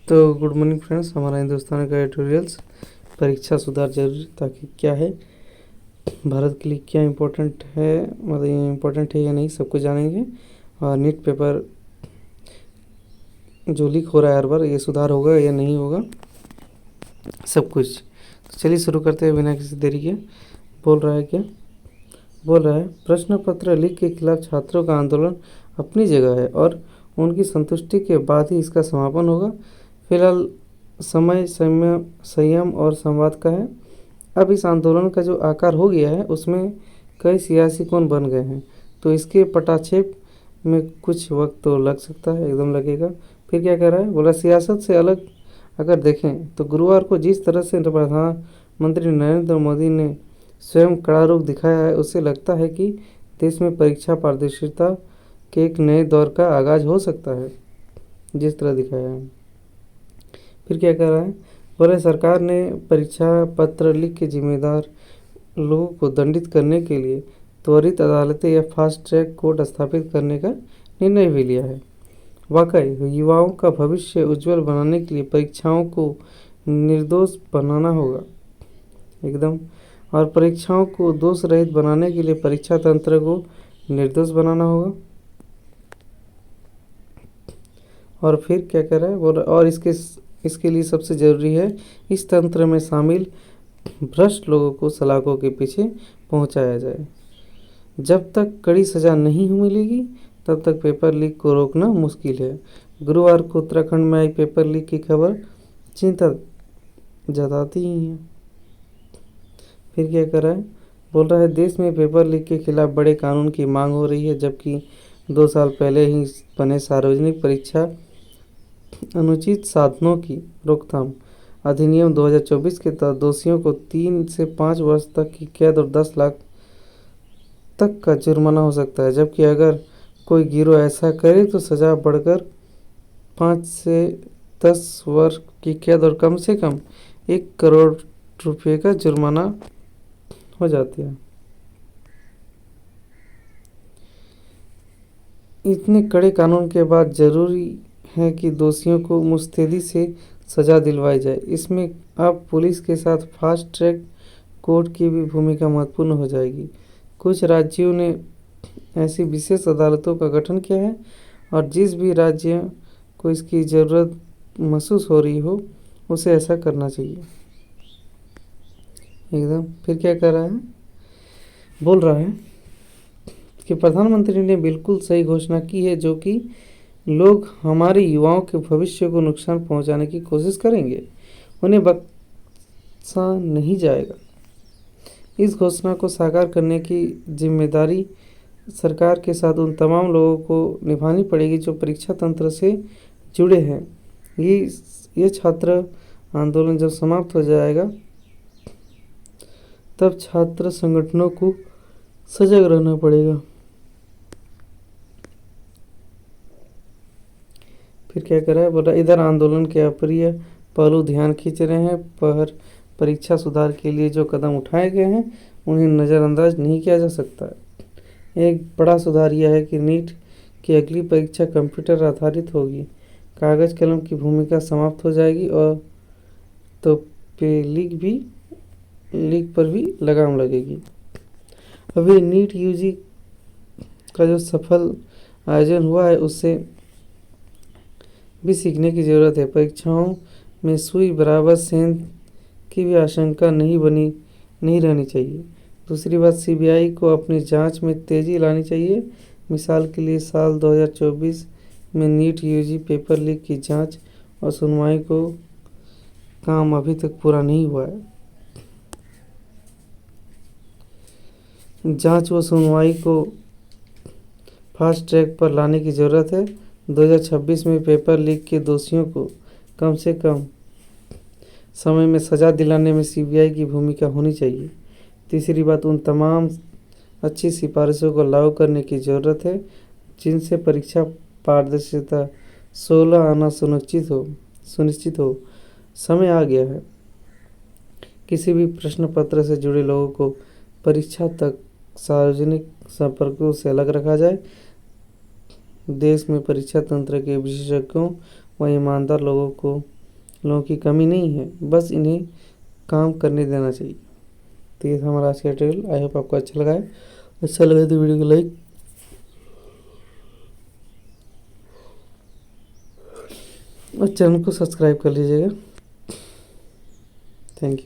तो good morning friends, हमारा हिंदुस्तान का एडिटोरियल्स परीक्षा सुधार जरूरी ताकि क्या है, भारत के लिए क्या इम्पोर्टेंट है, मतलब ये इम्पोर्टेंट है या नहीं सब कुछ जानेंगे। और नीट पेपर जो लीक हो रहा है हर बार, ये सुधार होगा या नहीं होगा, सब कुछ। तो चलिए शुरू करते हैं बिना किसी देरी के। बोल रहा है क्या? बोल रहा है प्रश्न पत्र लीक के खिलाफ छात्रों का आंदोलन अपनी जगह है और उनकी संतुष्टि के बाद ही इसका समापन होगा। फिलहाल समय संयम और संवाद का है। अब इस आंदोलन का जो आकार हो गया है उसमें कई सियासी कोण बन गए हैं, तो इसके पटाक्षेप में कुछ वक्त तो लग सकता है, एकदम लगेगा। फिर क्या कह रहा है, बोला सियासत से अलग अगर देखें तो गुरुवार को जिस तरह से प्रधानमंत्री नरेंद्र मोदी ने स्वयं कड़ा रूप दिखाया है, उससे लगता है कि देश में परीक्षा पारदर्शिता के एक नए दौर का आगाज हो सकता है, जिस तरह दिखाया है। फिर क्या कह रहा है, बोले सरकार ने परीक्षा पत्र लीक के जिम्मेदार लोगों को दंडित करने के लिए त्वरित अदालतें या फास्ट ट्रैक कोर्ट स्थापित करने का निर्णय भी लिया है। वाकई युवाओं का भविष्य उज्जवल बनाने के लिए परीक्षाओं को निर्दोष बनाना होगा, एकदम। और परीक्षाओं को दोष रहित बनाने के लिए परीक्षा तंत्र को निर्दोष बनाना होगा। और फिर क्या कह रहा है, बोल और इसके लिए सबसे ज़रूरी है इस तंत्र में शामिल भ्रष्ट लोगों को सलाखों के पीछे पहुंचाया जाए। जब तक कड़ी सज़ा नहीं मिलेगी तब तक पेपर लीक को रोकना मुश्किल है। गुरुवार को उत्तराखंड में आई पेपर लीक की खबर चिंता जताती ही है। फिर क्या कर रहा है, बोल रहा है देश में पेपर लीक के खिलाफ बड़े कानून की मांग हो रही है, जबकि 2 साल पहले ही बने सार्वजनिक परीक्षा अनुचित साधनों की रोकथाम अधिनियम 2024 के तहत दोषियों को 3 से 5 वर्ष तक की कैद और 10 लाख तक का जुर्माना हो सकता है, जबकि अगर कोई गिरोह ऐसा करे तो सज़ा बढ़कर 5 से 10 वर्ष की कैद और कम से कम 1 करोड़ रुपये का जुर्माना हो जाती है। इतने कड़े कानून के बाद जरूरी है कि दोषियों को मुस्तैदी से सज़ा दिलवाई जाए। इसमें अब पुलिस के साथ फास्ट ट्रैक कोर्ट की भी भूमिका महत्वपूर्ण हो जाएगी। कुछ राज्यों ने ऐसी विशेष अदालतों का गठन किया है और जिस भी राज्य को इसकी ज़रूरत महसूस हो रही हो उसे ऐसा करना चाहिए, एकदम। फिर क्या कर रहा है, बोल रहा है कि प्रधानमंत्री ने बिल्कुल सही घोषणा की है, जो कि लोग हमारे युवाओं के भविष्य को नुकसान पहुंचाने की कोशिश करेंगे, उन्हें बख्शा नहीं जाएगा। इस घोषणा को साकार करने की जिम्मेदारी सरकार के साथ उन तमाम लोगों को निभानी पड़ेगी जो परीक्षा तंत्र से जुड़े हैं। ये छात्र आंदोलन जब समाप्त हो जाएगा तब छात्र संगठनों को सजग रहना पड़ेगा। फिर क्या कर रहा है, बोला इधर आंदोलन के अप्रिय पहलू ध्यान खींच रहे हैं, पर परीक्षा सुधार के लिए जो कदम उठाए गए हैं उन्हें नज़रअंदाज नहीं किया जा सकता। एक बड़ा सुधार यह है कि नीट की अगली परीक्षा कंप्यूटर आधारित होगी, कागज़ कलम की भूमिका समाप्त हो जाएगी और तो पे लीक पर भी लगाम लगेगी। अभी नीट यूजी का जो सफल आयोजन हुआ है उससे भी सीखने की ज़रूरत है। परीक्षाओं में सुई बराबर सेंध की भी आशंका नहीं रहनी चाहिए। दूसरी बात, सीबीआई को अपनी जांच में तेज़ी लानी चाहिए। मिसाल के लिए साल 2024 में नीट यूजी पेपर लीक की जांच और सुनवाई को काम अभी तक पूरा नहीं हुआ है। जांच व सुनवाई को फास्ट ट्रैक पर लाने की ज़रूरत है। 2026 में पेपर लीक के दोषियों को कम से कम समय में सज़ा दिलाने में सीबीआई की भूमिका होनी चाहिए। तीसरी बात, उन तमाम अच्छी सिफारिशों को लागू करने की ज़रूरत है जिनसे परीक्षा पारदर्शिता 16 आना सुनिश्चित हो। समय आ गया है किसी भी प्रश्न पत्र से जुड़े लोगों को परीक्षा तक सार्वजनिक संपर्कों से अलग रखा जाए। देश में परीक्षा तंत्र के विशेषज्ञों व ईमानदार लोगों को लोगों की कमी नहीं है, बस इन्हें काम करने देना चाहिए। तो ये था हमारा आज का ट्यूटोरियल। आई होप आपको अच्छा लगा है। अच्छा लगा तो वीडियो को लाइक और चैनल को सब्सक्राइब कर लीजिएगा। Thank you.